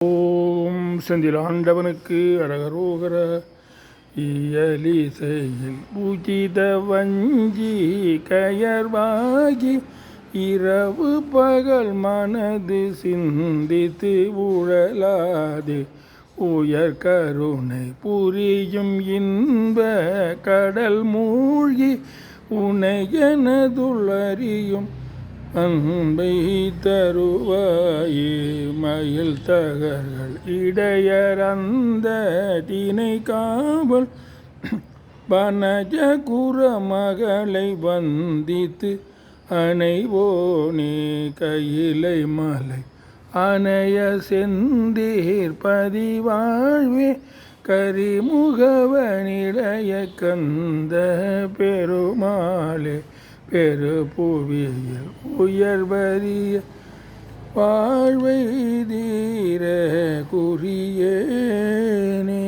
ஓம் செந்தில் ஆண்டவனுக்கு அரகரோகர இயலிசையில் பூஜித வஞ்சி கயர்வாகி இரவு பகல் மனது சிந்தித்து உழலாது உயர் கருணை புரியும் இன்ப கடல் மூழ்கி உனையனதுள்ளறியும் அன்பை தருவாயே. மயில் தகர்கள் இடையறந்த தினை காவல் பனஜ குரமகளை வந்தித்து அணைவோனே. கையிலை மலை அணைய செந்தீர் பதிவாழ்வே கரிமுகவனிடைய கந்த பெருமாளே. பெரு புவியில் உயர்வரிய வாழ்வை தீர குறியேனே.